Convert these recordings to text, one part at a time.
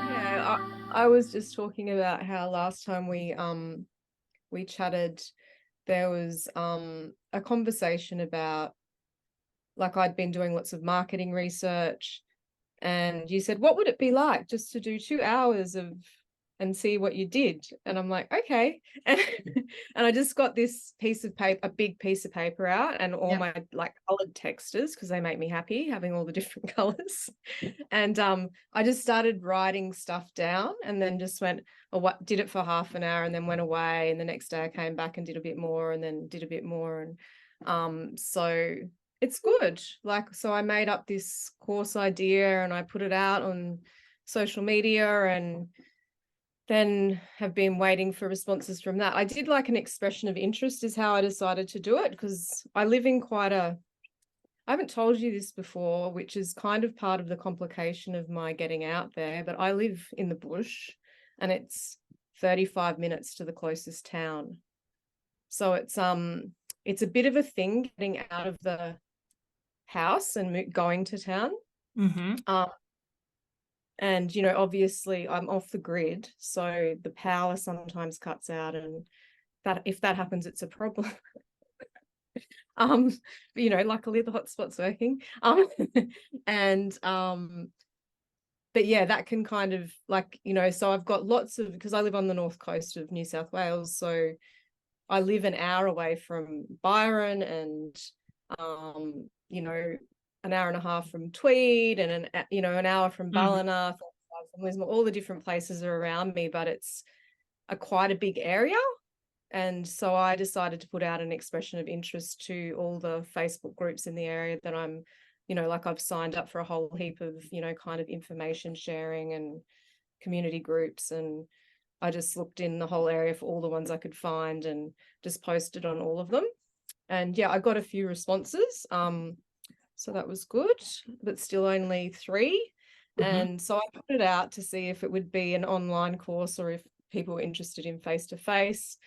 Yeah, I was just talking about how last time we chatted, there was a conversation about, like, I'd been doing lots of marketing research, and you said, what would it be like just to do 2 hours of and see what you did? And I'm like, okay. And I just got this piece of paper, a big piece of paper out, and all my like colored textures, because they make me happy having all the different colors. And I just started writing stuff down, and then just went, oh, what did it for half an hour, and then went away. And the next day I came back and did a bit more, and then did a bit more. And so it's good. Like, so I made up this course idea and I put it out on social media, and then have been waiting for responses from that. I did like an expression of interest is how I decided to do it, because I live in I haven't told you this before, which is kind of part of the complication of my getting out there, but I live in the bush and it's 35 minutes to the closest town. So it's a bit of a thing getting out of the house and going to town. And, obviously I'm off the grid, so the power sometimes cuts out, and that if that happens, it's a problem. Luckily the hotspot's working. And but yeah, that can kind of so I've got lots of, because I live on the north coast of New South Wales, so I live an hour away from Byron, and an hour and a half from Tweed, and an hour from Ballina, all the different places are around me, but it's quite a big area. And so I decided to put out an expression of interest to all the Facebook groups in the area that I'm, I've signed up for a whole heap of, kind of information sharing and community groups. And I just looked in the whole area for all the ones I could find and just posted on all of them. And yeah, I got a few responses. So that was good, but still only 3. And so I put it out to see if it would be an online course or if people were interested in face-to-face.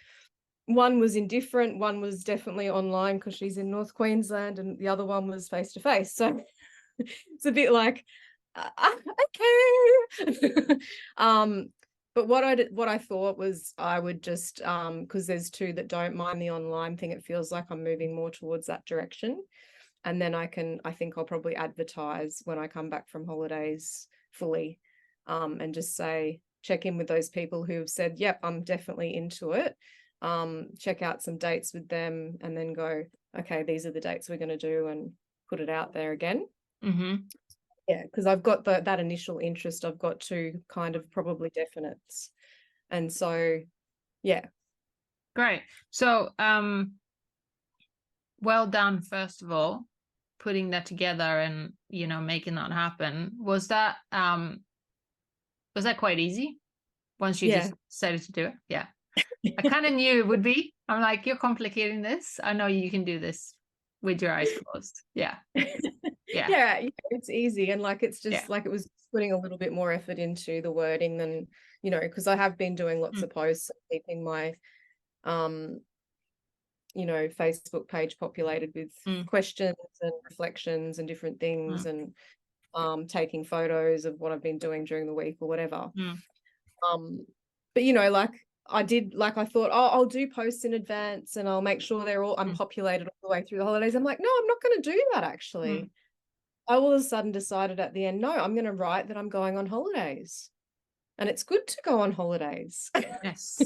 One was indifferent, one was definitely online because she's in North Queensland, and the other one was face-to-face. So it's a bit like, okay. But what I thought was I would just, because there's 2 that don't mind the online thing, it feels like I'm moving more towards that direction. And then I think I'll probably advertise when I come back from holidays fully, and just say, check in with those people who have said, yep, I'm definitely into it. Check out some dates with them, and then go, okay, these are the dates we're going to do, and put it out there again. Yeah, because I've got that initial interest. I've got 2 kind of probably definites. And so, yeah. Great. So, well done, first of all, putting that together and, making that happen. Was that quite easy once you just decided to do it? Yeah. I kind of knew it would be. I'm like, you're complicating this. I know you can do this with your eyes closed. Yeah. Yeah, it's easy. And it's just like, it was putting a little bit more effort into the wording than, because I have been doing lots of posts, keeping my Facebook page populated with questions and reflections and different things, and taking photos of what I've been doing during the week or whatever. But I thought, oh, I'll do posts in advance and I'll make sure they're all unpopulated all the way through the holidays. I'm like, no, I'm not going to do that. Actually, I all of a sudden decided at the end, no, I'm going to write that I'm going on holidays, and it's good to go on holidays. Yes.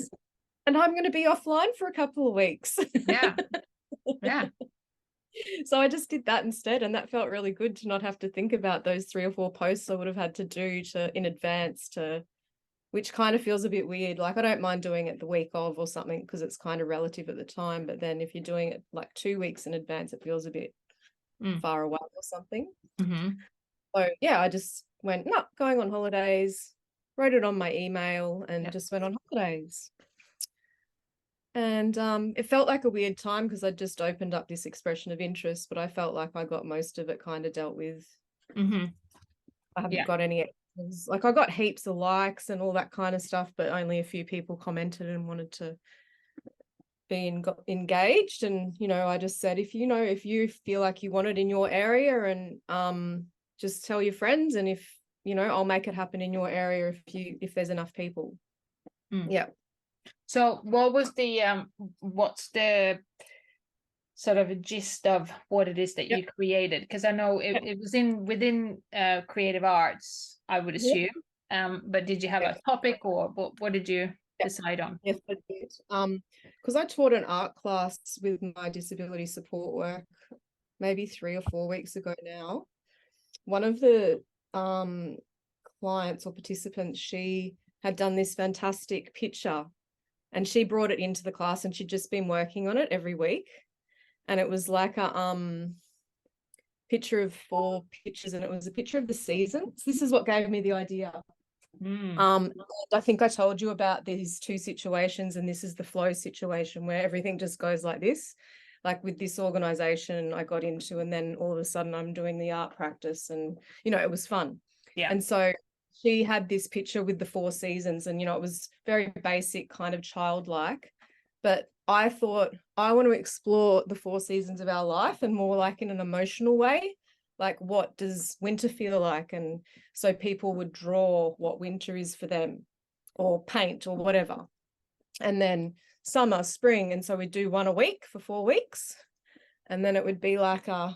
And I'm going to be offline for a couple of weeks. Yeah. So I just did that instead, and that felt really good to not have to think about those 3 or 4 posts I would have had to do in advance, which kind of feels a bit weird. Like, I don't mind doing it the week of or something because it's kind of relative at the time, but then if you're doing it like 2 weeks in advance, it feels a bit far away or something. So yeah, I just went, no, going on holidays, wrote it on my email, and just went on holidays. And it felt like a weird time because I just opened up this expression of interest, but I felt like I got most of it kind of dealt with. I haven't got any, like, I got heaps of likes and all that kind of stuff, but only a few people commented and wanted to be engaged. And I just said, if you feel like you want it in your area, and just tell your friends, and if I'll make it happen in your area if there's enough people. Yeah. So what was the what's the sort of a gist of what it is that you created? Because I know it was within creative arts, I would assume. But did you have a topic, or what did you decide on? Yes, I did. Because I taught an art class with my disability support work maybe 3 or 4 weeks ago now. One of the clients or participants, she had done this fantastic picture, and she brought it into the class, and she'd just been working on it every week. And it was like a picture of 4 pictures, and it was a picture of the seasons. This is what gave me the idea. I think I told you about these 2 situations, and this is the flow situation where everything just goes like this. Like with this organization I got into, and then all of a sudden I'm doing the art practice, and it was fun. Yeah. And so she had this picture with the 4 seasons, and it was very basic, kind of childlike, but I thought I want to explore the 4 seasons of our life, and more like in an emotional way. Like, what does winter feel like? And so people would draw what winter is for them, or paint, or whatever. And then summer, spring. And so we'd do 1 a week for 4 weeks. And then it would be like I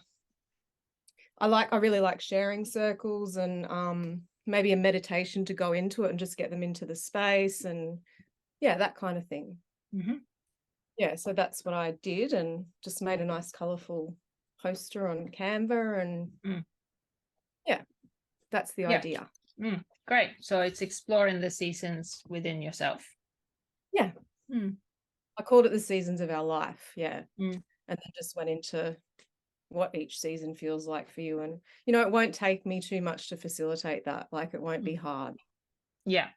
really like sharing circles, and maybe a meditation to go into it and just get them into the space, and that kind of thing. Yeah, so that's what I did, and just made a nice colorful poster on Canva, and that's the idea. Great. So it's exploring the seasons within yourself. Yeah. I called it the seasons of our life. Yeah. And then just went into what each season feels like for you. And it won't take me too much to facilitate that. Like, it won't be hard. Yeah.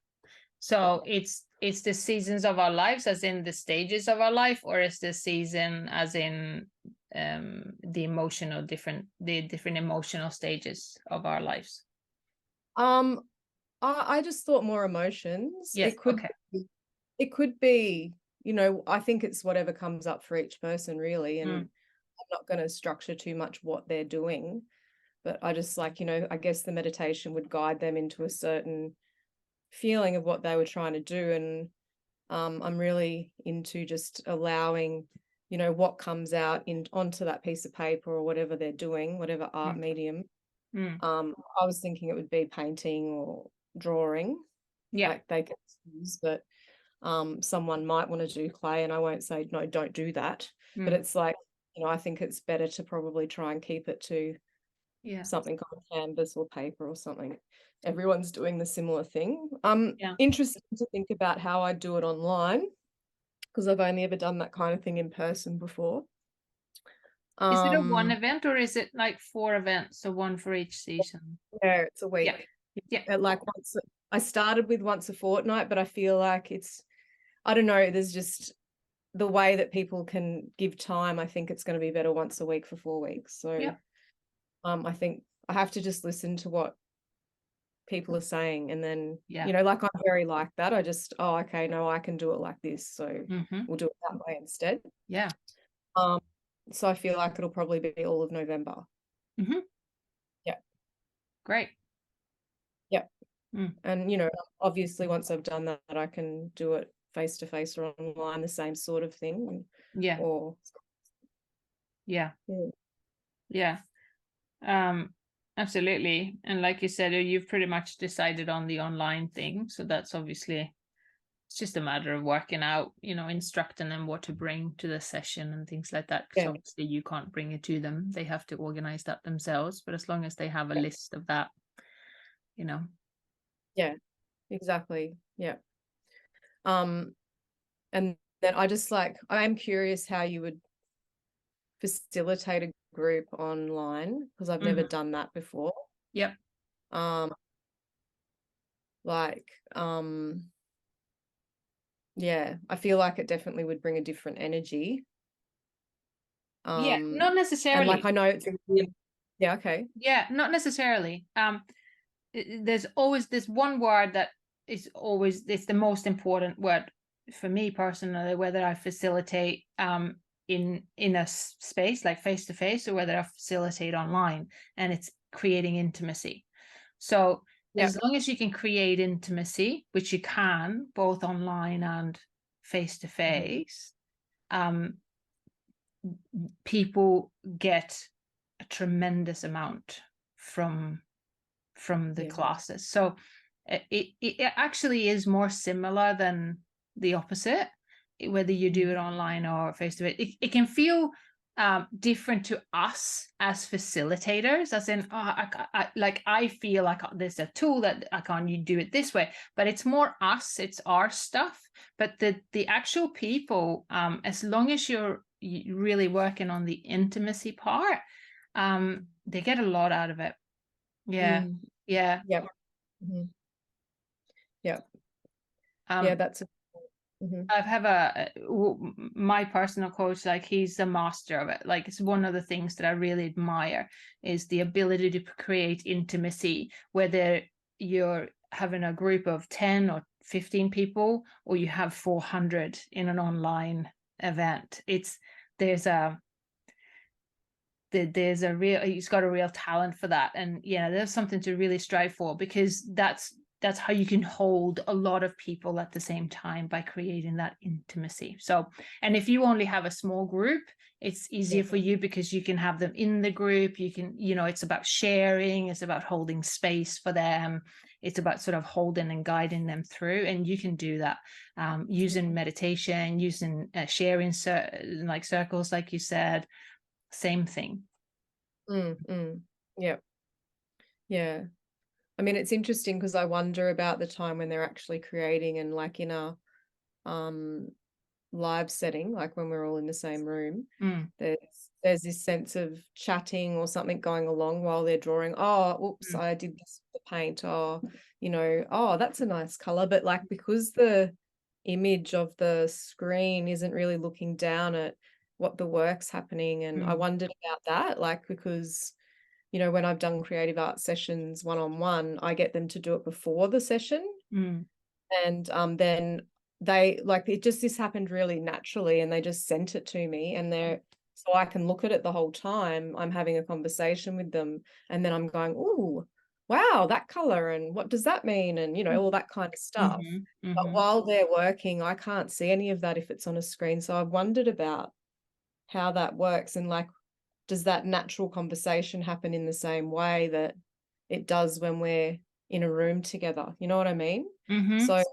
So it's the seasons of our lives, as in the stages of our life, or is the season as in the different emotional stages of our lives? I just thought more emotions. Yes. It could be, I think it's whatever comes up for each person, really. And I'm not going to structure too much what they're doing, but I just like, I guess the meditation would guide them into a certain feeling of what they were trying to do. And I'm really into just allowing, what comes out onto that piece of paper, or whatever they're doing, whatever art medium. I was thinking it would be painting or drawing. Like they can use, but someone might want to do clay, and I won't say no, don't do that. But it's like, I think it's better to probably try and keep it to something on canvas or paper or something. Everyone's doing the similar thing. Interesting to think about how I do it online, because I've only ever done that kind of thing in person before. Is it a 1 event, or is it like 4 events, so 1 for each season? Yeah, it's a week. Like I started with once a fortnight, but I feel like I don't know, there's just the way that people can give time. I think it's going to be better once a week for 4 weeks. So I think I have to just listen to what people are saying, and then like I'm very like that. I just, okay, no, I can do it like this, so we'll do it that way instead. So I feel like it'll probably be all of November. Great. And obviously once I've done that, I can do it face to face or online, the same sort of thing. Absolutely. And like you said, you've pretty much decided on the online thing, so that's obviously, it's just a matter of working out, instructing them what to bring to the session and things like that, because obviously you can't bring it to them, they have to organize that themselves. But as long as they have a list of that, exactly. And then I am curious how you would facilitate a group online, because I've never done that before. I feel like it definitely would bring a different energy. Not necessarily. And like, I know it's not necessarily. There's always this one word that is always, it's the most important word for me personally, whether I facilitate in a space like face to face, or whether I facilitate online, and it's creating intimacy. So as long as you can create intimacy, which you can both online and face to face, people get a tremendous amount from the classes. So it actually is more similar than the opposite, whether you do it online or face to face. It can feel different to us as facilitators, as in, I feel like there's a tool that I can you do it this way, but it's more us, it's our stuff. But the actual people, as long as you're really working on the intimacy part, they get a lot out of it. Yeah. Yeah. Yep. Yeah. Yeah, that's I have my personal coach, like he's a master of it. Like it's one of the things that I really admire is the ability to create intimacy, whether you're having a group of 10 or 15 people, or you have 400 in an online event. There's a real, he's got a real talent for that. And yeah, there's something to really strive for, because that's how you can hold a lot of people at the same time, by creating that intimacy. So, and if you only have a small group, it's easier for you because you can have them in the group. You can, it's about sharing, it's about holding space for them. It's about sort of holding and guiding them through. And you can do that using meditation, using sharing like circles, like you said, same thing. Yeah. Yeah. I mean, it's interesting because I wonder about the time when they're actually creating, and like in a live setting, like when we're all in the same room, there's this sense of chatting or something going along while they're drawing. Oh, oops, I did this with the paint. Oh, oh, that's a nice color. But like, because the image of the screen isn't really looking down at what the work's happening. And I wondered about that, like, because when I've done creative art sessions one-on-one, I get them to do it before the session. And then they this happened really naturally, and they just sent it to me, and so I can look at it the whole time. I'm having a conversation with them, and then I'm going, "Ooh, wow, that color, and what does that mean?" And all that kind of stuff. But while they're working, I can't see any of that if it's on a screen. So I've wondered about how that works, and like, does that natural conversation happen in the same way that it does when we're in a room together? You know what I mean? So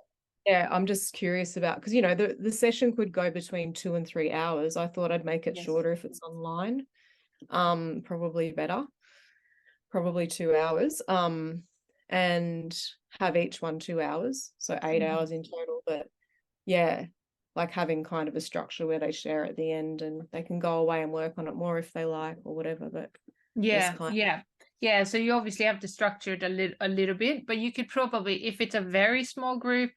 yeah, I'm just curious about, because the session could go between 2 and 3 hours. I thought I'd make it shorter if it's online. Probably better, probably 2 hours. And have each one 2 hours, so 8 hours in total. But yeah, like having kind of a structure where they share at the end, and they can go away and work on it more if they like, or whatever. But yeah, so you obviously have to structure it a little bit, but you could probably, if it's a very small group,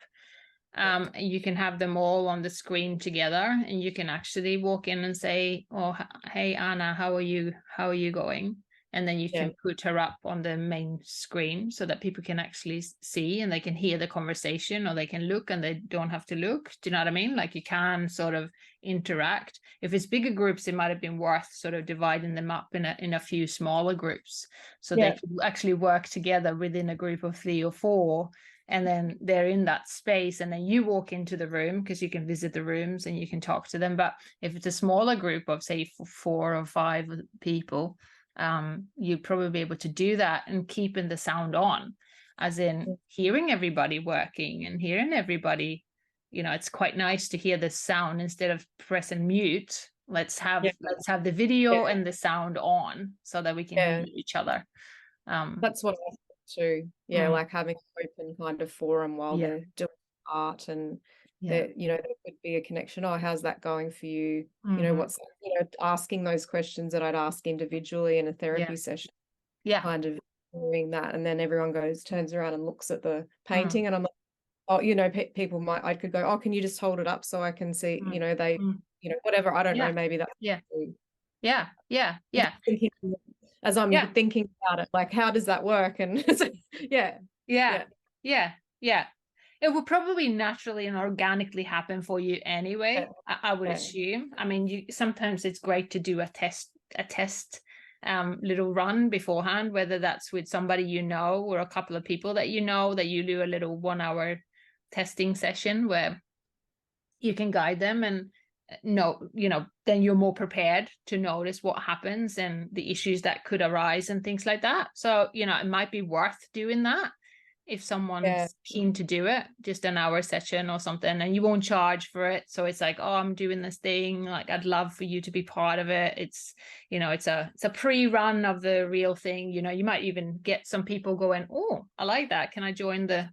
you can have them all on the screen together, and you can actually walk in and say, "Oh, hey Anna, how are you going?" And then you can put her up on the main screen so that people can actually see, and they can hear the conversation, or they can look and they don't have to look. Do you know what I mean? Like, you can sort of interact. If it's bigger groups, it might have been worth sort of dividing them up in a few smaller groups, so they can actually work together within a group of 3 or 4. And then they're in that space, and then you walk into the room, because you can visit the rooms and you can talk to them. But if it's a smaller group of, say, 4 or 5 people, you'd probably be able to do that and keeping the sound on, as in hearing everybody working and hearing everybody. It's quite nice to hear the sound instead of pressing mute. Let's have the video and the sound on, so that we can hear each other. That's what I too. Like having an open kind of forum while they're doing art, and there could be a connection. Oh, how's that going for you? What's asking those questions that I'd ask individually in a therapy session. Kind of doing that, and then everyone turns around and looks at the painting, and I'm like, oh, people I could go, oh, can you just hold it up so I can see? They, whatever. I don't know. Maybe that's thinking, as I'm thinking about it, like, how does that work? And it will probably naturally and organically happen for you anyway. I would assume. I mean, sometimes it's great to do a test little run beforehand, whether that's with somebody you know or a couple of people that you know, that you do a little 1 hour testing session where you can guide them and then you're more prepared to notice what happens and the issues that could arise and things like that. So, it might be worth doing that if someone's keen to do it, just an hour session or something, and you won't charge for it. So it's like, oh, I'm doing this thing, like I'd love for you to be part of it. It's, it's a pre-run of the real thing. You might even get some people going, oh, I like that. Can I join the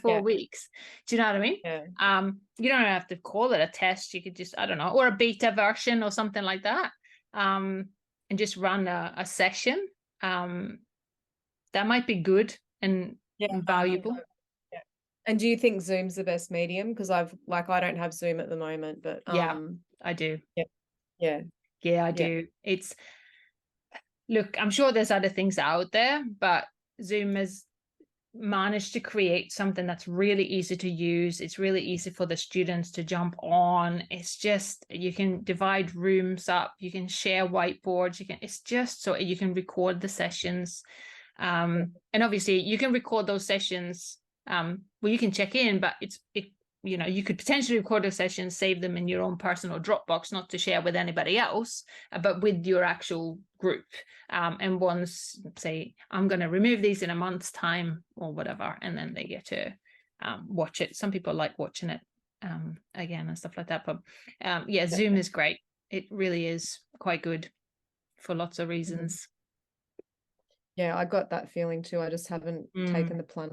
4 weeks? Do you know what I mean? Yeah. You don't have to call it a test. You could just, I don't know, or a beta version or something like that. And just run a session. That might be good and valuable. Yeah. And do you think Zoom's the best medium? Because I don't have Zoom at the moment, but I do. Yeah. I do. Look, I'm sure there's other things out there, but Zoom has managed to create something that's really easy to use. It's really easy for the students to jump on. It's just, you can divide rooms up, you can share whiteboards, it's just so you can record the sessions. And obviously you can record those sessions where you can check in, but you could potentially record those sessions, save them in your own personal Dropbox, not to share with anybody else, but with your actual group. And once, say, I'm going to remove these in a month's time or whatever, and then they get to watch it. Some people like watching it again and stuff like that. But Zoom is great. It really is quite good for lots of reasons. Yeah, I got that feeling too. I just haven't taken the plunge.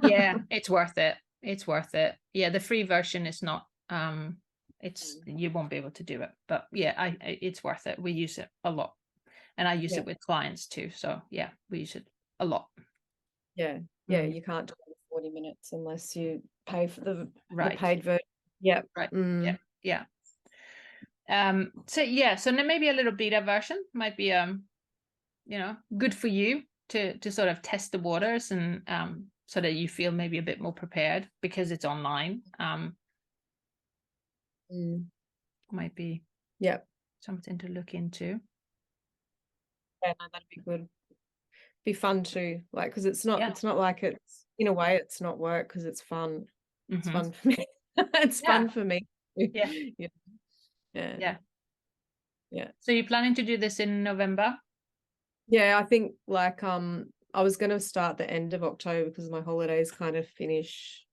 Yeah, it's worth it. It's worth it. Yeah, the free version is not, you won't be able to do it. But yeah, it's worth it. We use it a lot. And I use it with clients too. So yeah, we use it a lot. Yeah. Yeah, you can't do it in 40 minutes unless you pay for the paid version. Yeah. Right. Yeah. So then maybe a little beta version might be good for you to sort of test the waters and so that you feel maybe a bit more prepared because it's online. Might be something to look into. Yeah, no, that'd be good. Be fun too, like, because it's not like it's, in a way, it's not work because it's fun. It's fun for me. It's fun for me. Yeah. So you're planning to do this in November? Yeah, I think like I was going to start the end of October because my holidays kind of finish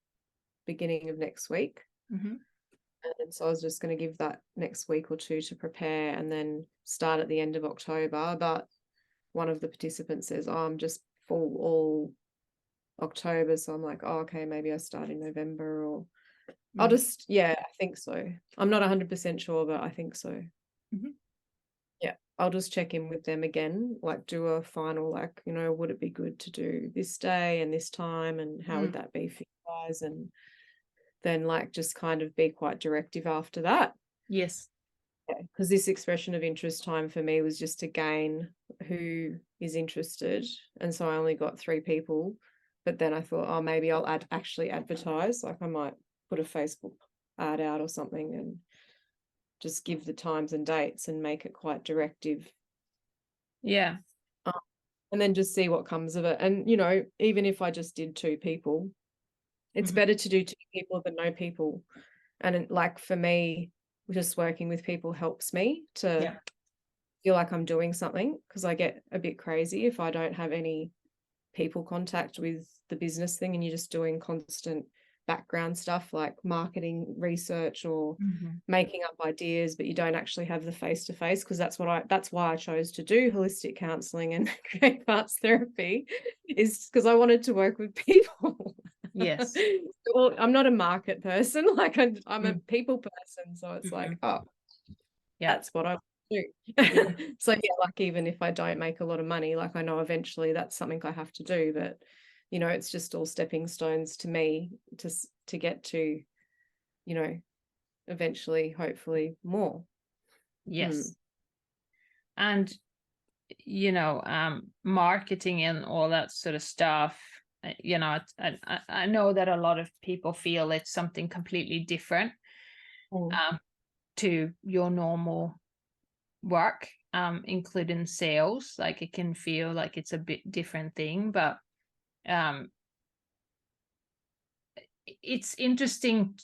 beginning of next week. And so I was just going to give that next week or two to prepare and then start at the end of October. But one of the participants says, oh, I'm just full all October. So I'm like, oh, okay, maybe I start in November or I'll just, I think so. I'm not 100% sure, but I think so. Yeah, I'll just check in with them again, like do a final, like, would it be good to do this day and this time and how would that be for you guys? And then like just kind of be quite directive after that. Yes. Because this expression of interest time for me was just to gain who is interested. And so I only got 3 people. But then I thought, oh, maybe I'll actually advertise. Like I might put a Facebook ad out or something and just give the times and dates and make it quite directive. Yeah. And then just see what comes of it. And, even if I just did 2 people, it's better to do 2 people than no people. And like for me, just working with people helps me to feel like I'm doing something because I get a bit crazy if I don't have any people contact with the business thing and you're just doing constant background stuff like marketing research or making up ideas, but you don't actually have the face-to-face, because that's why I chose to do holistic counselling and creative arts therapy, is because I wanted to work with people. Yes. Well, I'm not a market person, like I'm a people person, so it's like, that's what I do. So like even if I don't make a lot of money, like I know eventually that's something I have to do, but it's just all stepping stones to me to get to eventually hopefully more. Yes. And marketing and all that sort of stuff, I know that a lot of people feel it's something completely different to your normal work. including sales. Like it can feel like it's a bit different thing, but it's interesting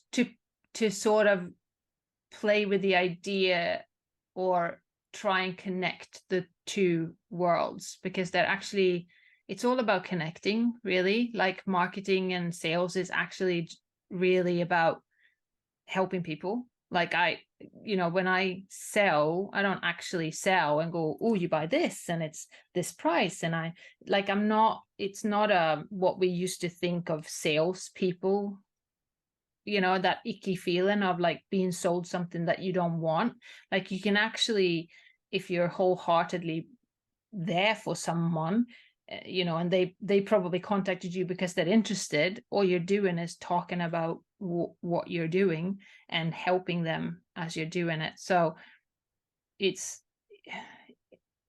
to sort of play with the idea or try and connect the two worlds, because they're actually, it's all about connecting, really. Like marketing and sales is actually really about helping people. Like when I sell, I don't actually sell and go, oh, you buy this and it's this price. And it's not what we used to think of salespeople, that icky feeling of like being sold something that you don't want. Like you can actually, if you're wholeheartedly there for someone, and they probably contacted you because they're interested, all you're doing is talking about what you're doing and helping them as you're doing it. So it's,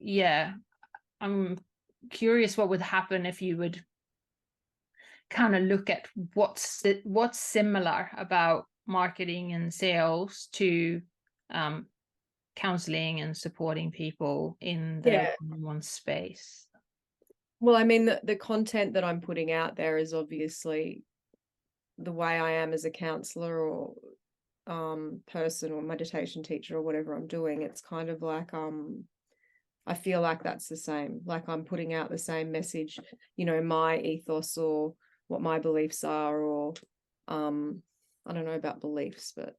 yeah, I'm curious what would happen if you would kind of look at what's similar about marketing and sales to counseling and supporting people in the one space. Well, I mean, the content that I'm putting out there is obviously the way I am as a counselor or person or meditation teacher or whatever I'm doing. It's kind of like I feel like that's the same. Like I'm putting out the same message, my ethos or what my beliefs are, or I don't know about beliefs, but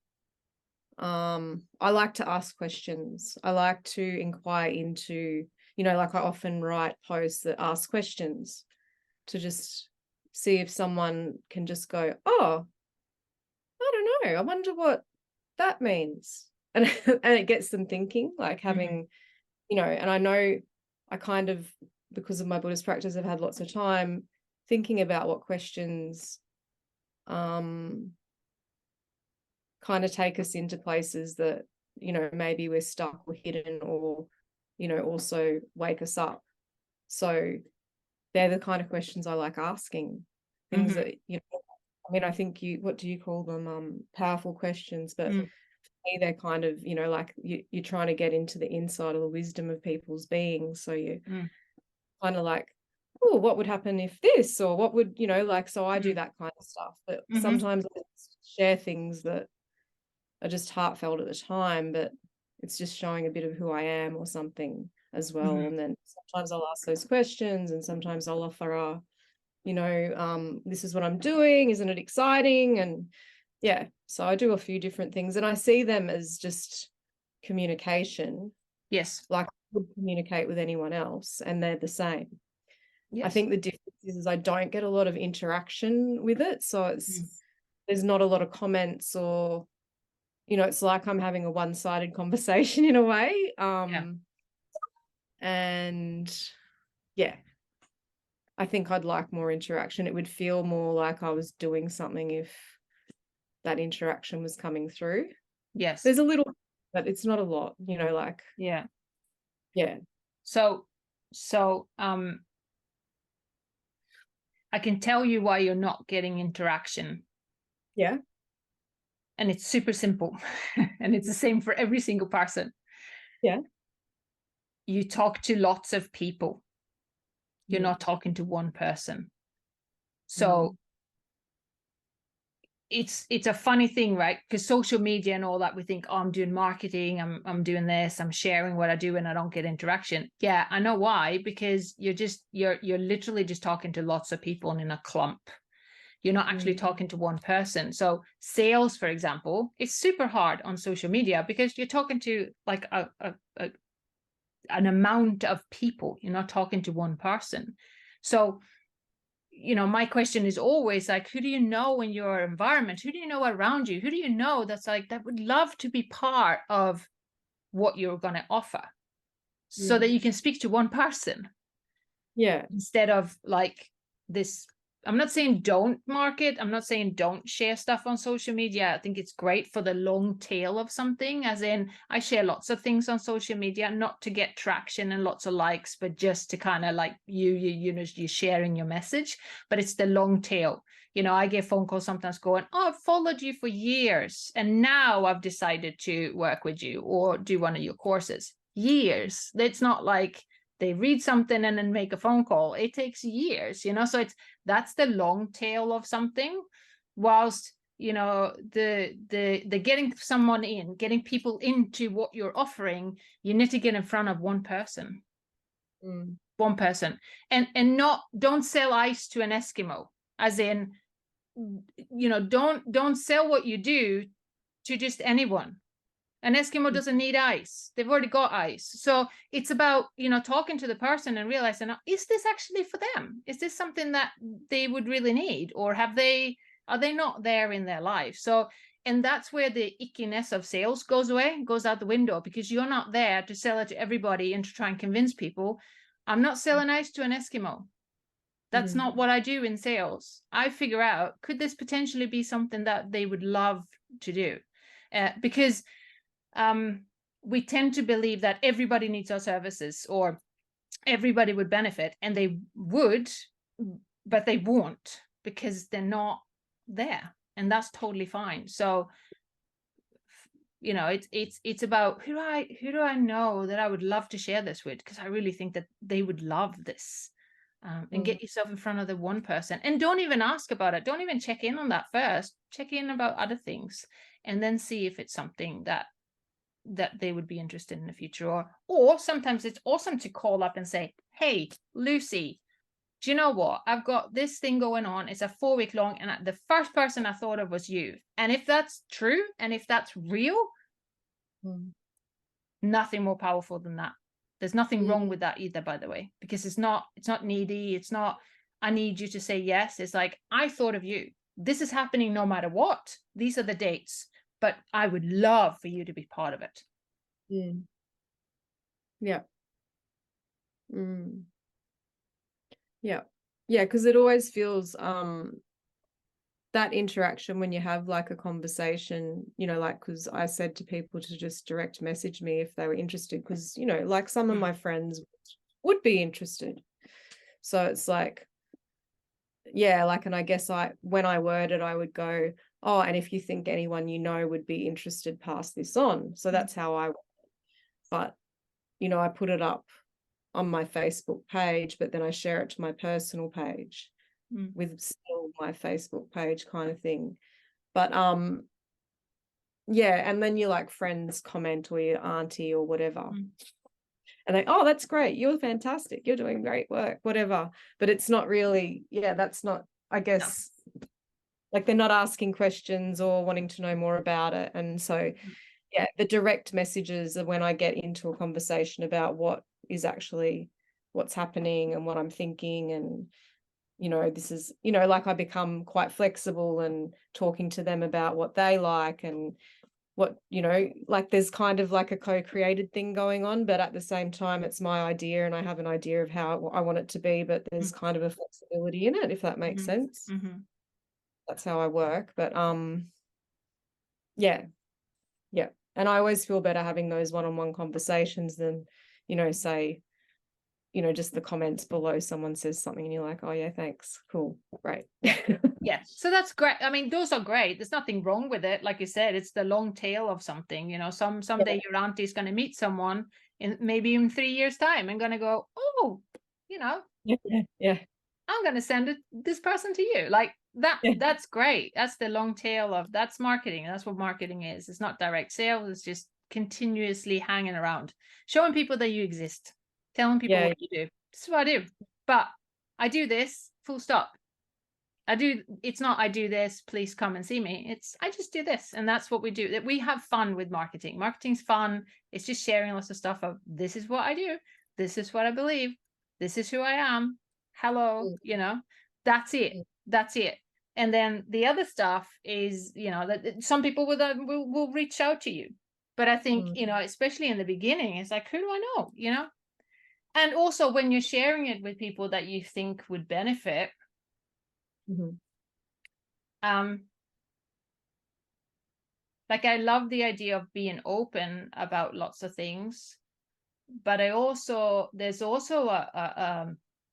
I like to ask questions. I like to inquire into, like I often write posts that ask questions to just see if someone can just go, oh, I don't know, I wonder what that means. And and it gets them thinking, like having, and I know I kind of, because of my Buddhist practice, I've had lots of time thinking about what questions kind of take us into places that, maybe we're stuck or hidden, or, also wake us up. So they're the kind of questions I like asking, things that, I mean, I think what do you call them? Powerful questions, but for me, they're kind of, like you're trying to get into the inside of the wisdom of people's beings. So you kind of like, oh, what would happen if this, or what would, so I do that kind of stuff. But sometimes I share things that are just heartfelt at the time, but it's just showing a bit of who I am or something as well. And then sometimes I'll ask those questions, and sometimes I'll offer this is what I'm doing, isn't it exciting? And yeah, so I do a few different things, and I see them as just communication. Yes. Like I would communicate with anyone else, and they're the same. Yes. I think the difference is I don't get a lot of interaction with it. So there's not a lot of comments, or, it's like I'm having a one-sided conversation in a way. And yeah, I think I'd like more interaction. It would feel more like I was doing something if that interaction was coming through. Yes. There's a little, but it's not a lot, like. Yeah. Yeah. So I can tell you why you're not getting interaction. Yeah. And it's super simple. And it's the same for every single person. Yeah. You talk to lots of people. You're not talking to one person. So it's a funny thing, right? Because social media and all that, we think, oh, I'm doing marketing, I'm doing this, I'm sharing what I do, and I don't get interaction. Yeah, I know why. Because you're literally just talking to lots of people in a clump. You're not actually talking to one person. So sales, for example, is super hard on social media because you're talking to like an amount of people. You're not talking to one person. So, my question is always like, who do you know in your environment? Who do you know around you? Who do you know that's like, that would love to be part of what you're going to offer, so that you can speak to one person? Yeah. Instead of like this. I'm not saying don't market. I'm not saying don't share stuff on social media. I think it's great for the long tail of something, as in I share lots of things on social media, not to get traction and lots of likes, but just to kind of like you're sharing your message. But it's the long tail. I get phone calls sometimes going, oh, I've followed you for years, and now I've decided to work with you or do one of your courses. years. It's not like they read something and then make a phone call. It takes years, you know, so that's the long tail of something. Whilst, you know, the getting someone in, getting people into what you're offering, you need to get in front of one person. One person. And don't sell ice to an Eskimo, as in, you know, don't sell what you do to just anyone. An Eskimo doesn't need ice. They've already got ice. So it's about, you know, talking to the person and realizing, is this actually for them? Is this something that they would really need? Or are they not there in their life? So, and that's where the ickiness of sales goes away, goes out the window, because you're not there to sell it to everybody and to try and convince people. I'm not selling ice to an Eskimo. That's not what I do in sales. I figure out, could this potentially be something that they would love to do? Because we tend to believe that everybody needs our services or everybody would benefit, and they would, but they won't, because they're not there, and that's totally fine. So, you know, it's about who do I know that I would love to share this with, because I really think that they would love this. And get yourself in front of the one person, and don't even ask about it. Don't even check in on that first. Check in about other things, and then see if it's something that they would be interested in the future. Or sometimes it's awesome to call up and say, hey, Lucy, do you know what? I've got this thing going on. It's a 4-week long, and the first person I thought of was you. And if that's true, and if that's real, nothing more powerful than that. There's nothing wrong with that either, by the way, because it's not needy. It's not, I need you to say yes. It's like, I thought of you. This is happening no matter what. These are the dates, but I would love for you to be part of it. Yeah. Yeah. Yeah, because it always feels that interaction when you have like a conversation, you know, like, because I said to people to just direct message me if they were interested, because, you know, like some of my friends would be interested. So it's like, yeah, like, and I guess when I word it, I would go, oh, and if you think anyone you know would be interested, pass this on. So that's how I, but, you know, I put it up on my Facebook page, but then I share it to my personal page with still my Facebook page kind of thing. But yeah, and then your like friends comment, or your auntie or whatever. And they, oh, that's great, you're fantastic, you're doing great work, whatever. But it's not really, yeah, that's not, I guess, like they're not asking questions or wanting to know more about it. And so, yeah, the direct messages are when I get into a conversation about what is actually what's happening and what I'm thinking. And, you know, this is, you know, like I become quite flexible and talking to them about what they like and what, you know, like there's kind of like a co-created thing going on, but at the same time it's my idea and I have an idea of how I want it to be, but there's kind of a flexibility in it, if that makes sense. That's how I work. But yeah, and I always feel better having those one-on-one conversations than, you know, say, you know, just the comments below, someone says something and you're like, oh yeah, thanks, cool, right. Yeah, so that's great. I mean, those are great. There's nothing wrong with it. Like you said, it's the long tail of something. You know, someday your auntie's going to meet someone in maybe in 3 years' time and going to go, oh, you know, yeah, I'm going to send this person to you. Like that. That's great. That's the long tail of, that's marketing. That's what marketing is. It's not direct sales. It's just continuously hanging around, showing people that you exist, telling people what you do. This is what I do. But I do this, full stop. It's not I do this, please come and see me. It's I just do this. And that's what we do. That we have fun with marketing. Marketing's fun. It's just sharing lots of stuff of, this is what I do. This is what I believe. This is who I am. Hello, you know, that's it. That's it. And then the other stuff is, you know, that some people will reach out to you. But I think, you know, especially in the beginning, it's like, who do I know, you know? And also when you're sharing it with people that you think would benefit, like I love the idea of being open about lots of things, but there's also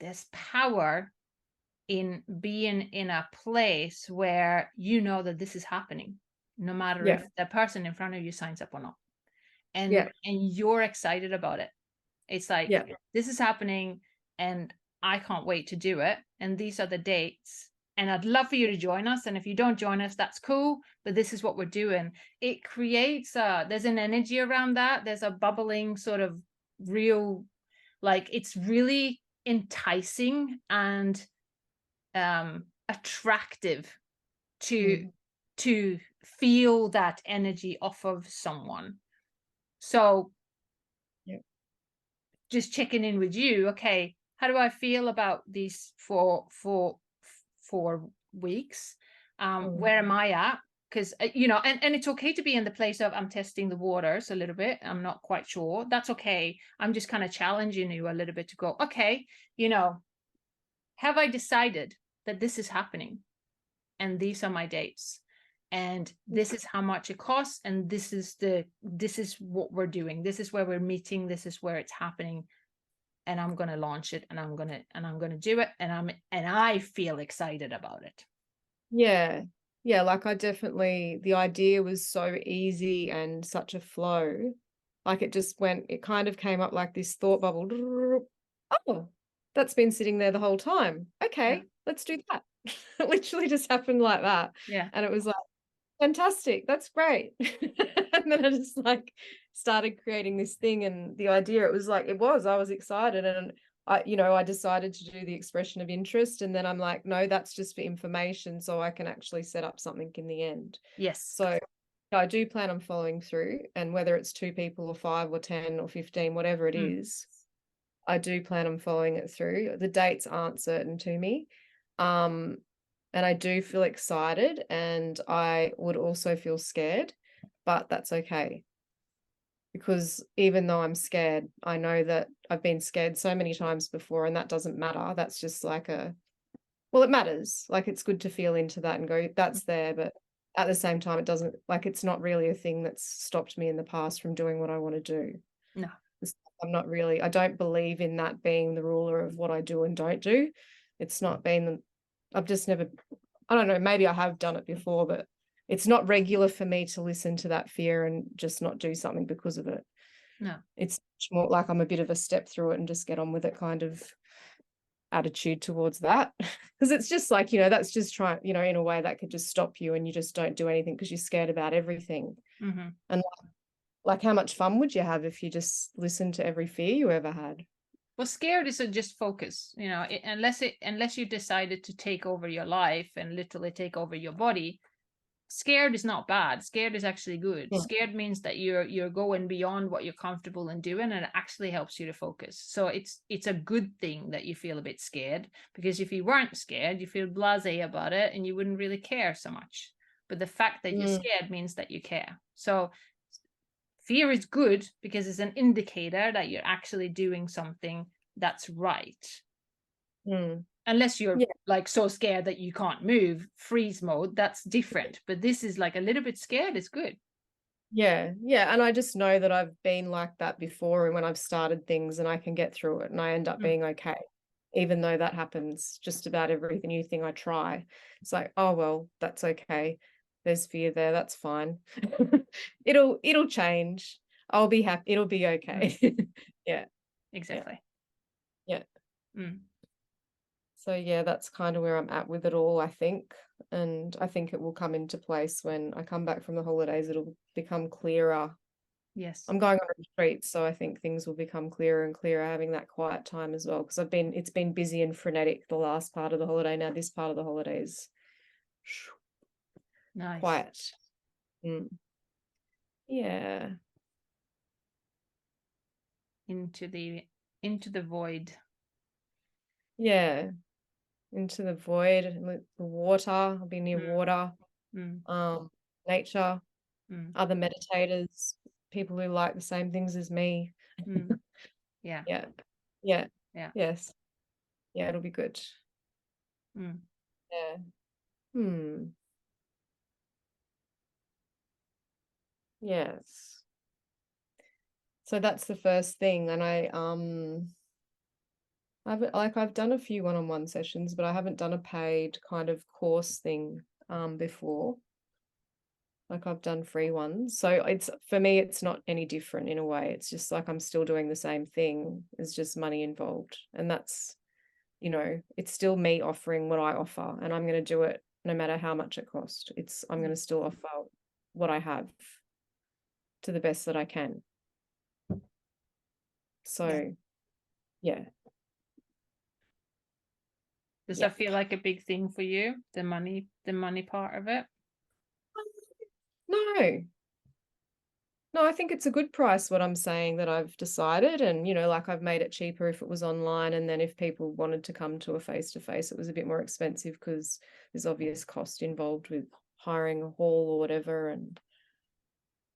there's power in being in a place where you know that this is happening, no matter if the person in front of you signs up or not. and Yeah. you're excited about it. It's like, Yeah. this is happening and I can't wait to do it. And these are the dates. And I'd love for you to join us. And if you don't join us, that's cool. But this is what we're doing. It creates there's an energy around that. There's a bubbling sort of real, like, it's really enticing and attractive to feel that energy off of someone. So just checking in with you. Okay, how do I feel about these 4 weeks? Where am I at? Because and it's okay to be in the place of, I'm testing the waters a little bit, I'm not quite sure. That's okay. I'm just kind of challenging you a little bit to go, okay, have I decided that this is happening? And these are my dates. And this is how much it costs. And this is what we're doing. This is where we're meeting. This is where it's happening. And I'm going to launch it, and I'm going to do it. And I feel excited about it. Yeah. Yeah. Like the idea was so easy and such a flow. Like it kind of came up like this thought bubble. Oh, that's been sitting there the whole time. Okay, let's do that. It literally just happened like that. Yeah. And it was like, fantastic, that's great. And then I just like started creating this thing, and the idea, I was excited, and I decided to do the expression of interest, and then I'm like, no, that's just for information, so I can actually set up something in the end. Yes. So I do plan on following through, and whether it's 2 people or 5 or 10 or 15, whatever it is, I do plan on following it through. The dates aren't certain to me. And I do feel excited, and I would also feel scared, but that's okay. Because even though I'm scared, I know that I've been scared so many times before, and that doesn't matter. That's just like it matters. Like, it's good to feel into that and go, that's there. But at the same time, it doesn't, like, it's not really a thing that's stopped me in the past from doing what I want to do. No. I don't believe in that being the ruler of what I do and don't do. It's not been, I've just never, I don't know, maybe I have done it before, but it's not regular for me to listen to that fear and just not do something because of it. No. It's more like I'm a bit of a step through it and just get on with it kind of attitude towards that. Because it's just like, that's just trying, in a way that could just stop you, and you just don't do anything because you're scared about everything. And like, how much fun would you have if you just listened to every fear you ever had? Well, scared is just focus, unless you decided to take over your life and literally take over your body. Scared is not bad. Scared is actually good. Yeah. Scared means that you're going beyond what you're comfortable in doing, and it actually helps you to focus. So it's a good thing that you feel a bit scared, because if you weren't scared, you feel blasé about it and you wouldn't really care so much. But the fact that you're scared means that you care. So fear is good because it's an indicator that you're actually doing something that's right. Unless you're like so scared that you can't move, freeze mode, that's different. But this is like a little bit scared, it's good. Yeah. And I just know that I've been like that before, and when I've started things, and I can get through it, and I end up being okay, even though that happens just about every new thing I try. It's like, oh, well, that's okay. There's fear there. That's fine. It'll change. I'll be happy. It'll be okay. Yeah. Exactly. Yeah. So yeah, that's kind of where I'm at with it all, I think. And I think it will come into place when I come back from the holidays. It'll become clearer. Yes. I'm going on a retreat, so I think things will become clearer and clearer, having that quiet time as well. Because it's been busy and frenetic the last part of the holiday. Now this part of the holidays, nice. Quiet. Yeah. Into the void. Yeah. Into the void, the water. I'll be near water, nature, other meditators, people who like the same things as me. Yeah. Yes. Yeah, it'll be good. Yeah. Yes. So that's the first thing. And I've done a few one-on-one sessions, but I haven't done a paid kind of course thing before. Like I've done free ones. So it's, for me, it's not any different in a way. It's just like I'm still doing the same thing. There's just money involved. And that's, you know, it's still me offering what I offer, and I'm going to do it no matter how much it costs. I'm going to still offer what I have to the best that I can. So, yeah. Does Yeah. that feel like a big thing for you? The money part of it? No. No, I think it's a good price, what I'm saying, that I've decided. And, you know, like I've made it cheaper if it was online. And then if people wanted to come to a face-to-face, it was a bit more expensive because there's obvious cost involved with hiring a hall or whatever, and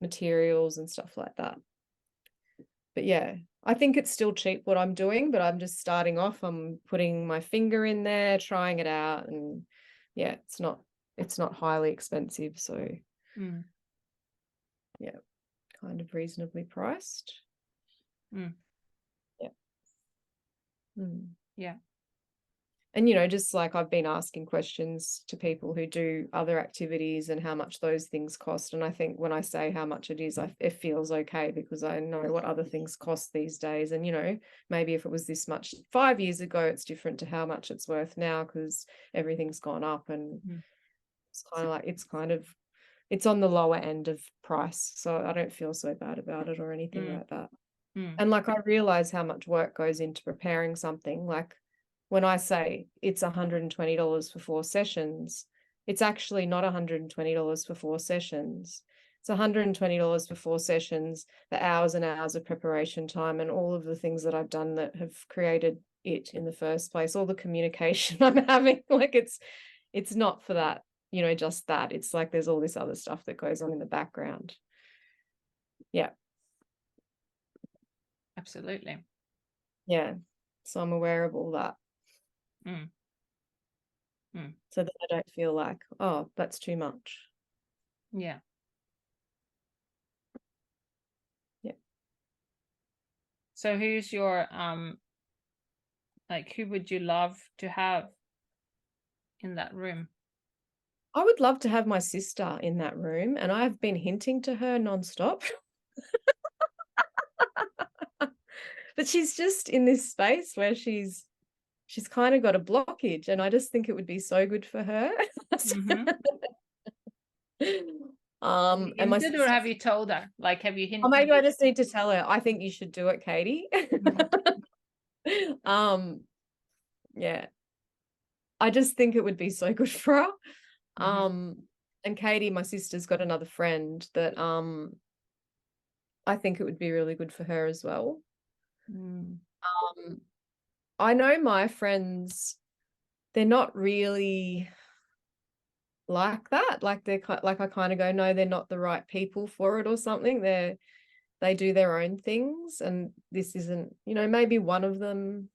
materials and stuff like that. But yeah, I think it's still cheap what I'm doing, but I'm just starting off. I'm putting my finger in there, trying it out. And yeah, it's not highly expensive. So yeah, kind of reasonably priced. Yeah. Yeah. And, you know, just like I've been asking questions to people who do other activities and how much those things cost. And I think when I say how much it is, it feels okay because I know what other things cost these days. And, you know, maybe if it was this much 5 years ago, it's different to how much it's worth now because everything's gone up. And it's kind of like, it's on the lower end of price. So I don't feel so bad about it or anything like that. And like, I realize how much work goes into preparing something. Like when I say it's $120 for 4 sessions, it's actually not $120 for 4 sessions. It's $120 for 4 sessions, the hours and hours of preparation time and all of the things that I've done that have created it in the first place, all the communication I'm having. Like it's not for that, you know, just that. It's like there's all this other stuff that goes on in the background. Yeah. Absolutely. Yeah. So I'm aware of all that. So that I don't feel like, oh, that's too much. Yeah. Yeah. So who's your like, who would you love to have in that room? I would love to have my sister in that room, and I've been hinting to her nonstop. But she's just in this space where she's kind of got a blockage, and I just think it would be so good for her. And my Hinted, or sister, have you told her? Like, have you oh, hinted? maybe I just need to tell her. I think you should do it, Katie. Yeah. I just think it would be so good for her. And Katie, my sister's got another friend that I think it would be really good for her as well. I know my friends, they're not really like that. Like they're like, I kind of go, no, they're not the right people for it or something. They do their own things, and this isn't, you know, maybe one of them.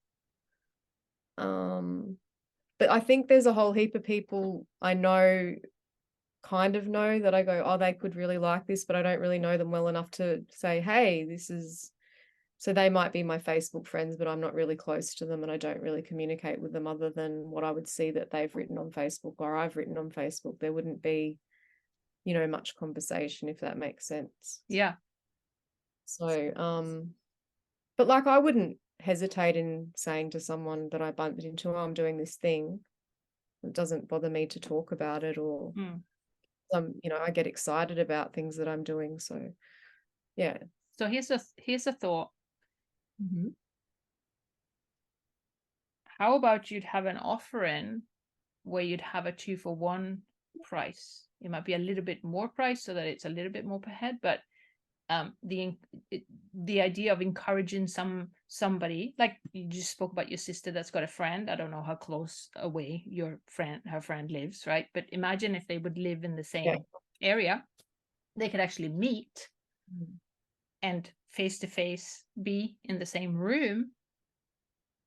But I think there's a whole heap of people I know, kind of know, that I go, oh, they could really like this, but I don't really know them well enough to say, hey, this is. So they might be my Facebook friends, but I'm not really close to them, and I don't really communicate with them other than what I would see that they've written on Facebook or I've written on Facebook. There wouldn't be, you know, much conversation, if that makes sense. Yeah. So, but like I wouldn't hesitate in saying to someone that I bumped into, oh, I'm doing this thing. It doesn't bother me to talk about it, or you know, I get excited about things that I'm doing. So yeah. So here's a thought. How about you'd have an offer in where you'd have a 2-for-1 price? It might be a little bit more price so that it's a little bit more per head, but the idea of encouraging somebody, like you just spoke about your sister that's got a friend. I don't know how close away her friend lives, right? But imagine if they would live in the same area, they could actually meet and face to face be in the same room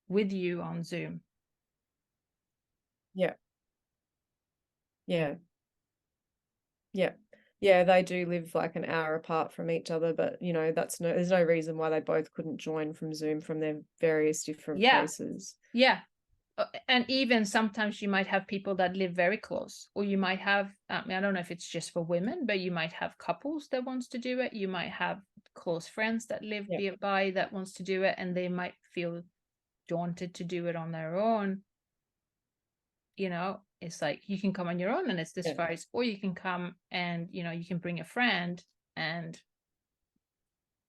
with you on Zoom. Yeah. Yeah, they do live like an hour apart from each other, but you know, there's no reason why they both couldn't join from Zoom from their various different places. Yeah. And even sometimes you might have people that live very close, or you might have, I don't know if it's just for women, but you might have couples that wants to do it. You might have close friends that live Yeah. nearby that wants to do it, and they might feel daunted to do it on their own. It's like you can come on your own and it's this Yeah. far, or you can come and you can bring a friend, and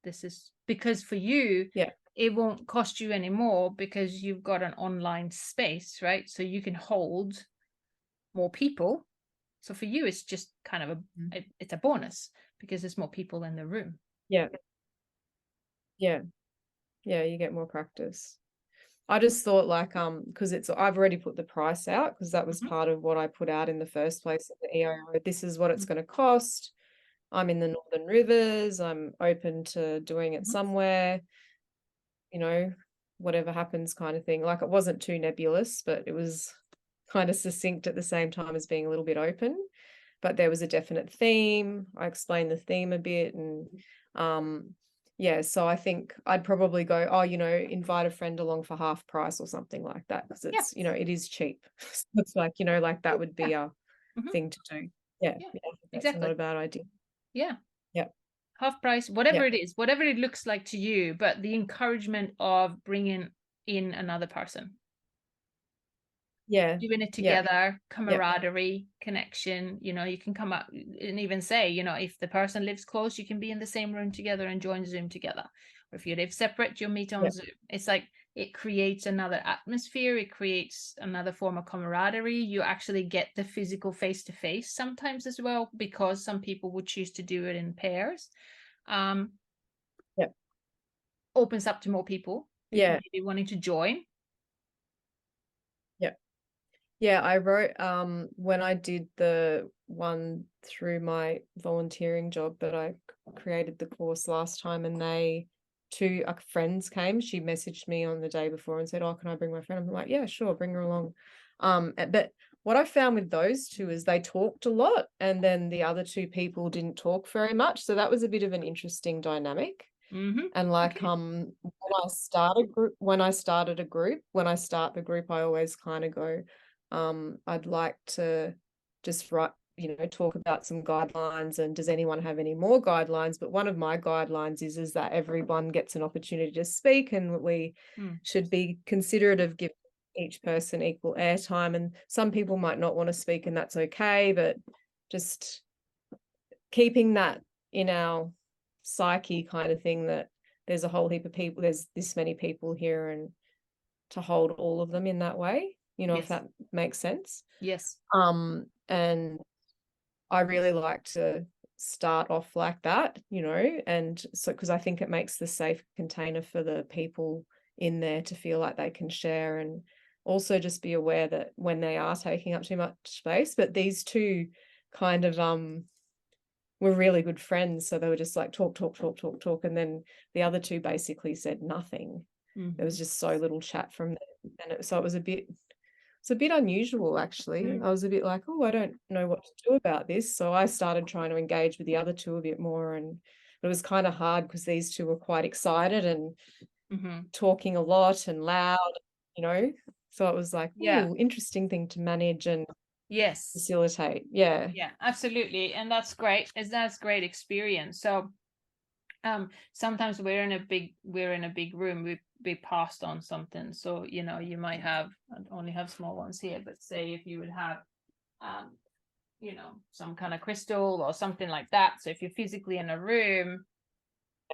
this is because for you, Yeah. it won't cost you any more because you've got an online space, right? So you can hold more people. So for you, it's just kind of it's a bonus because there's more people in the room. Yeah. Yeah. Yeah. You get more practice. I just thought like, because I've already put the price out because that was Mhm. part of what I put out in the first place at the EIO. This is what it's going to cost. I'm in the Northern Rivers. I'm open to doing it Mhm. somewhere, whatever happens kind of thing. Like it wasn't too nebulous, but it was kind of succinct at the same time as being a little bit open. But there was a definite theme. I explained the theme a bit and yeah, so I think I'd probably go, invite a friend along for half price or something like that because Yeah. it's, it is cheap. So it's like, like that would be a Mhm. thing to do. Yeah, Yeah, yeah, I think that's not exactly. a bad idea. Yeah. Yeah, Half price, whatever yeah, it is, whatever it looks like to you, but the encouragement of bringing in another person, yeah, doing it yeah, together, yeah, camaraderie, connection. You can come up and even say, if the person lives close, you can be in the same room together and join Zoom together. Or if you live separate, you'll meet on yeah, Zoom. It's like it creates another atmosphere, it creates another form of camaraderie. You actually get the physical face-to-face sometimes as well, because some people would choose to do it in pairs. yeah, Opens up to more people yeah, maybe wanting to join. yeah. Yeah, I wrote when I did the one through my volunteering job that I created the course last time, and two friends came. She messaged me on the day before and said, "Oh, can I bring my friend?" I'm like, "Yeah, sure, bring her along." But what I found with those two is they talked a lot, and then the other two people didn't talk very much. So that was a bit of an interesting dynamic. And like Okay. when I start the group, I always kind of go, I'd like to just write, talk about some guidelines and does anyone have any more guidelines? But one of my guidelines is that everyone gets an opportunity to speak and we should be considerate of giving each person equal airtime. And some people might not want to speak and that's okay, but just keeping that in our psyche kind of thing that there's a whole heap of people, there's this many people here and to hold all of them in that way, if Yes. that makes sense. Yes. And I really like to start off like that, and so because I think it makes the safe container for the people in there to feel like they can share and also just be aware that when they are taking up too much space. But these two kind of were really good friends, so they were just like talk, and then the other two basically said nothing. There was just so little chat from them, and so it was a bit unusual actually. I was a bit like, oh, I don't know what to do about this, so I started trying to engage with the other two a bit more, and it was kind of hard because these two were quite excited and talking a lot and loud, so it was like, Yeah. oh, interesting thing to manage and Yes. facilitate. Yeah, Yeah, absolutely. And that's great. That's great experience. So sometimes we're in a big room, we passed on something. So you might have, I only have small ones here, but say if you would have some kind of crystal or something like that. So if you're physically in a room,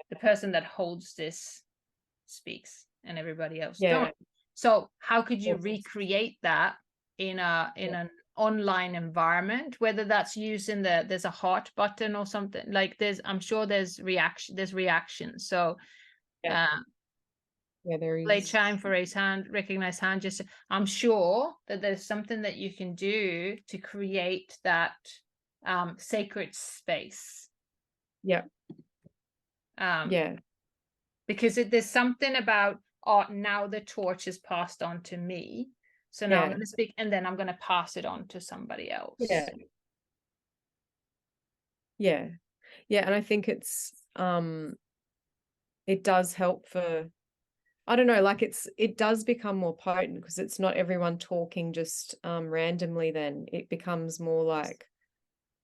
the person that holds this speaks and everybody else yeah, don't. So how could you yeah, recreate that in an online environment, whether that's using there's a heart button or something like I'm sure there's reactions. So yeah, there play is. chime for raise hand, recognize hand gesture. I'm sure that there's something that you can do to create that sacred space. Yeah, Um, yeah, because there's something about, oh, now the torch is passed on to me, so now I'm yeah, going to speak and then I'm going to pass it on to somebody else. yeah, yeah, yeah. And I think it does help for I don't know, like it does become more potent because it's not everyone talking just randomly. Then it becomes more like,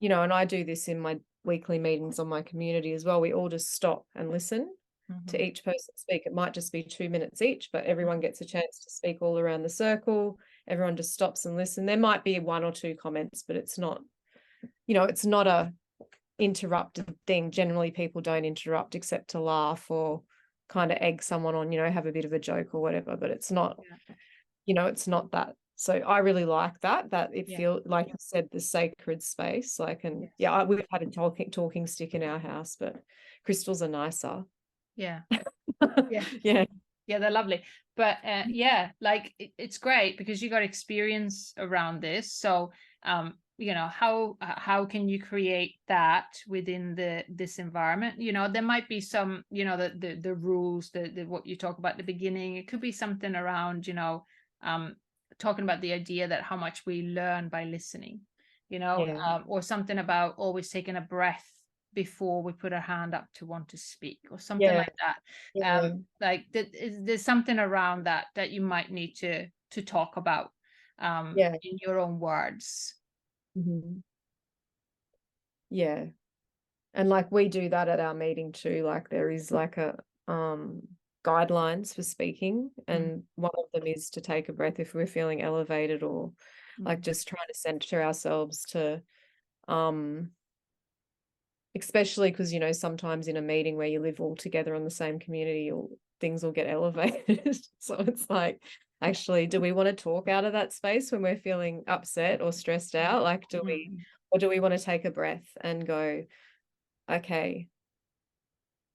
you know, and I do this in my weekly meetings on my community as well. We all just stop and listen to each person speak. It might just be 2 minutes each, but everyone gets a chance to speak all around the circle. Everyone just stops and listen. There might be 1 or 2 comments, but it's not, you know, it's not a interrupted thing. Generally, people don't interrupt except to laugh or kind of egg someone on, you know, have a bit of a joke or whatever, but it's not, you know, it's not that. So I really like that it feels like you said, the sacred space, like, and we've had a talking stick in our house, but crystals are nicer. Yeah. Yeah. Yeah, they're lovely. But like it's great because you got experience around this. So you know, how can you create that within this environment? You know, there might be some, you know, the rules, the what you talk about at the beginning. It could be something around, you know, talking about the idea that how much we learn by listening, you know, or something about always taking a breath before we put our hand up to want to speak, or something like that. Like there's something around that you might need to talk about in your own words. Yeah. And like we do that at our meeting too. Like there is like a guidelines for speaking, and one of them is to take a breath if we're feeling elevated, or like just trying to center ourselves to especially because, you know, sometimes in a meeting where you live all together on the same community, or things will get elevated. So it's like, actually, do we want to talk out of that space when we're feeling upset or stressed out? Like, do we want to take a breath and go, okay,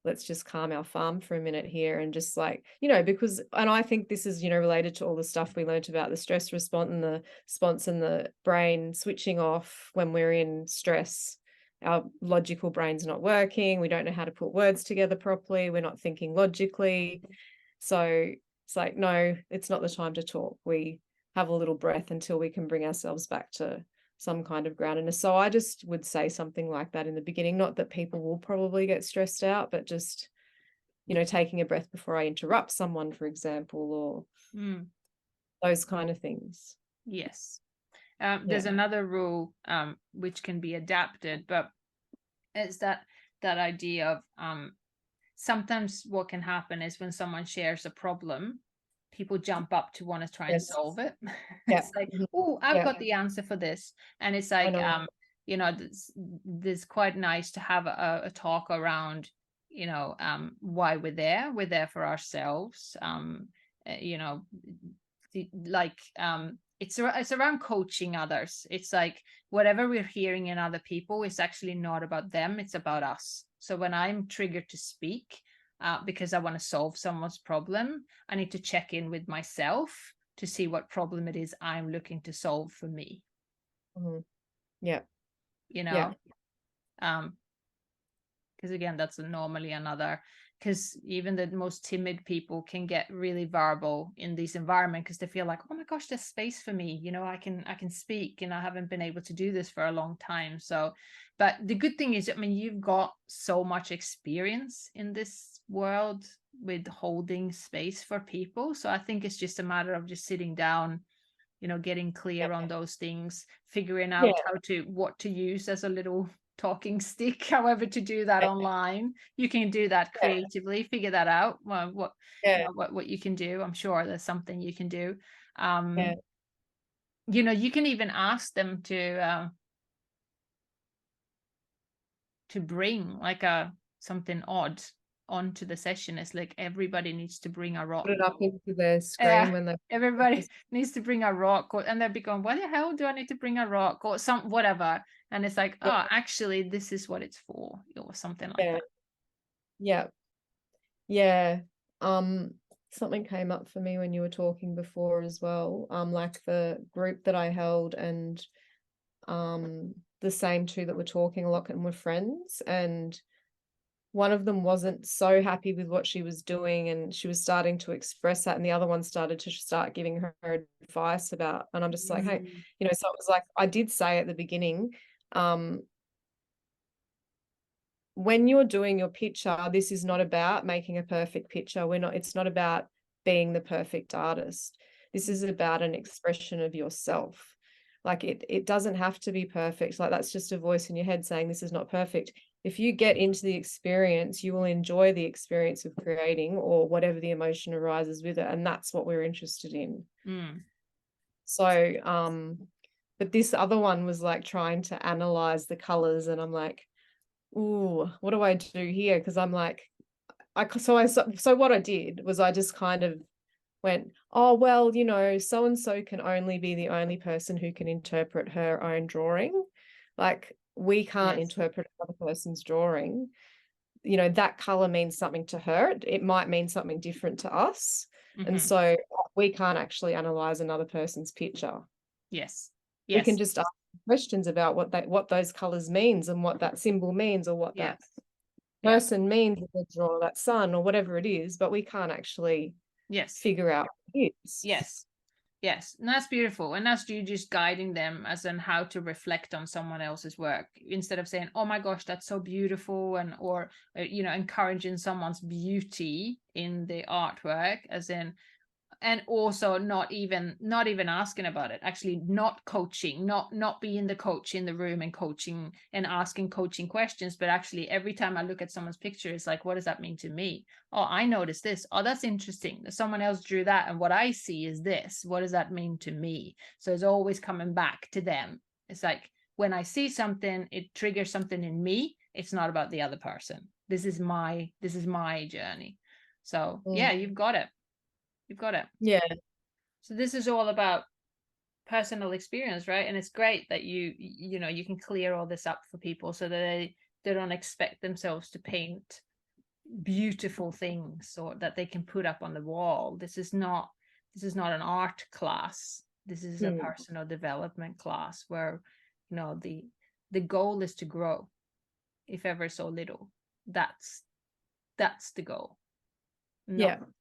let's just calm our farm for a minute here, and just like, you know, because, and I think this is, you know, related to all the stuff we learned about the stress response and the response and the brain switching off when we're in stress. Our logical brain's not working. We don't know how to put words together properly. We're not thinking logically. So it's like, no, it's not the time to talk. We have a little breath until we can bring ourselves back to some kind of groundedness. So I just would say something like that in the beginning, not that people will probably get stressed out, but just, you know, taking a breath before I interrupt someone, for example, or those kind of things. Yes. There's another rule which can be adapted, but it's that idea of sometimes what can happen is when someone shares a problem, people jump up to want to try and solve it. It's like, oh, I've got the answer for this. And it's like, you know, this quite nice to have a talk around, you know, why we're there. We're there for ourselves. You know, it's around coaching others. It's like whatever we're hearing in other people is actually not about them, it's about us. So when I'm triggered to speak because I want to solve someone's problem, I need to check in with myself to see what problem it is I'm looking to solve for me. You know, because again, that's normally another, because even the most timid people can get really verbal in this environment because they feel like, oh my gosh, there's space for me, you know, I can speak, and I haven't been able to do this for a long time. So, but the good thing is, I mean, you've got so much experience in this world with holding space for people. So I think it's just a matter of just sitting down, you know, getting clear on those things, figuring out what to use as a little talking stick, however to do that online. You can do that creatively, figure that out. Well, what you can do. I'm sure there's something you can do. You know, you can even ask them to bring like something odd onto the session. It's like everybody needs to bring a rock. Put it up into their screen when they everybody needs to bring a rock, and they'll be going, why the hell do I need to bring a rock, or some whatever? And it's like, oh, actually this is what it's for, or something like that. Something came up for me when you were talking before as well, like the group that I held, and the same two that were talking a lot and were friends, and one of them wasn't so happy with what she was doing, and she was starting to express that, and the other one started to start giving her advice about, and I'm just like, hey, you know, so it was like, I did say at the beginning, when you're doing your picture, this is not about making a perfect picture. It's not about being the perfect artist. This is about an expression of yourself. Like it doesn't have to be perfect. Like that's just a voice in your head saying this is not perfect. If you get into the experience, you will enjoy the experience of creating or whatever the emotion arises with it. And that's what we're interested in. So, but this other one was like trying to analyze the colors, and I'm like, ooh, what do I do here? Because I'm like, so what I did was I just kind of went, oh, well, you know, so and so can only be the only person who can interpret her own drawing. Like we can't interpret another person's drawing. You know, that color means something to her. It might mean something different to us. And so we can't actually analyze another person's picture. Yes. We can just ask questions about what those colors means and what that symbol means, or what that person means if they draw that sun or whatever it is, but we can't actually figure out what it is. Yes, and that's beautiful. And that's you just guiding them as in how to reflect on someone else's work, instead of saying, oh my gosh, that's so beautiful, and or you know, encouraging someone's beauty in the artwork, as in, and also not even asking about it, actually not coaching, not being the coach in the room and coaching and asking coaching questions, but actually every time I look at someone's picture, it's like, what does that mean to me? Oh, I noticed this. Oh, that's interesting, someone else drew that, and what I see is this. What does that mean to me? So it's always coming back to them. It's like when I see something, it triggers something in me. It's not about the other person. This is my journey. So yeah, you've got it. Yeah. So this is all about personal experience, right? And it's great that you know, you can clear all this up for people so that they don't expect themselves to paint beautiful things or that they can put up on the wall. This is not an art class. This is a personal development class where, you know, the goal is to grow, if ever so little. That's the goal.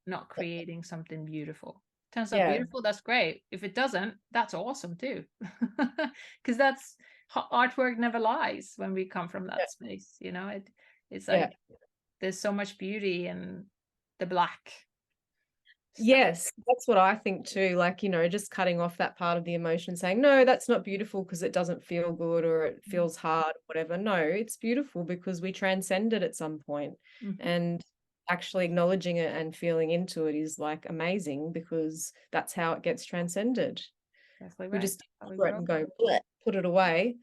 Not creating something beautiful. Turns out beautiful, that's great. If it doesn't, that's awesome too. Because that's artwork never lies when we come from that space, you know. It's like there's so much beauty in the black stuff. Yes, that's what I think too. Like, you know, just cutting off that part of the emotion, saying, no, that's not beautiful because it doesn't feel good or it feels hard, whatever. No, it's beautiful because we transcend it at some point. And actually acknowledging it and feeling into it is like amazing, because that's how it gets transcended. Exactly right. We just it and go, put it away.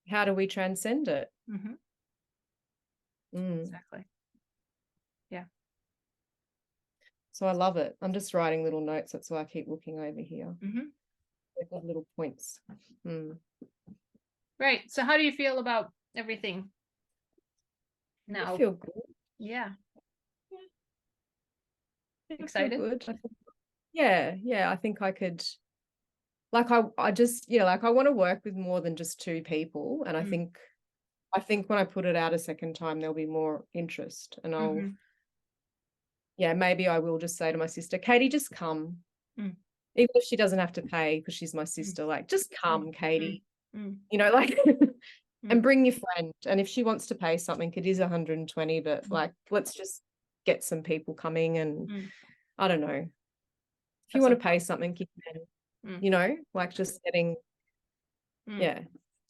How do we transcend it? Exactly. Yeah. So I love it. I'm just writing little notes. That's why I keep looking over here. They've got little points. Right. So how do you feel about everything now? I feel good. Yeah. Excited? Good. Yeah. I think I could, like, I just, like, I want to work with more than just 2 people. And I think when I put it out a second time, there'll be more interest, and I'll, maybe I will just say to my sister, Katie, just come. Even if she doesn't have to pay because she's my sister, like, just come, Katie, you know, like, and bring your friend. And if she wants to pay something, it is 120, but like, let's just get some people coming. And I don't know, if you want to pay something, you can, you know, like, just getting,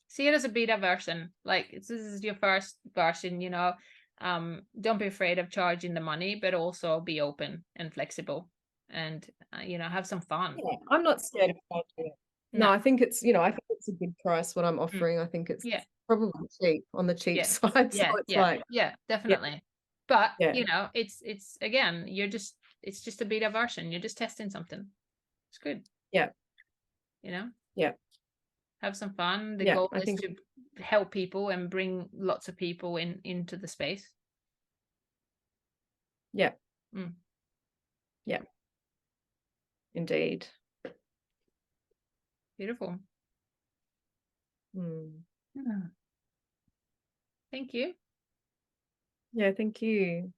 see it as a beta version. Like, this is your first version, you know. Don't be afraid of charging the money, but also be open and flexible, and you know, have some fun. I'm not scared of charging it. No, I think it's, I think it's a good price what I'm offering. I think it's probably cheap, on the cheap side. So it's like, definitely. But you know, it's again, it's just a beta version. You're just testing something. It's good. You know. Have some fun. The goal is to help people and bring lots of people into the space. Indeed. Beautiful. Thank you. Thank you.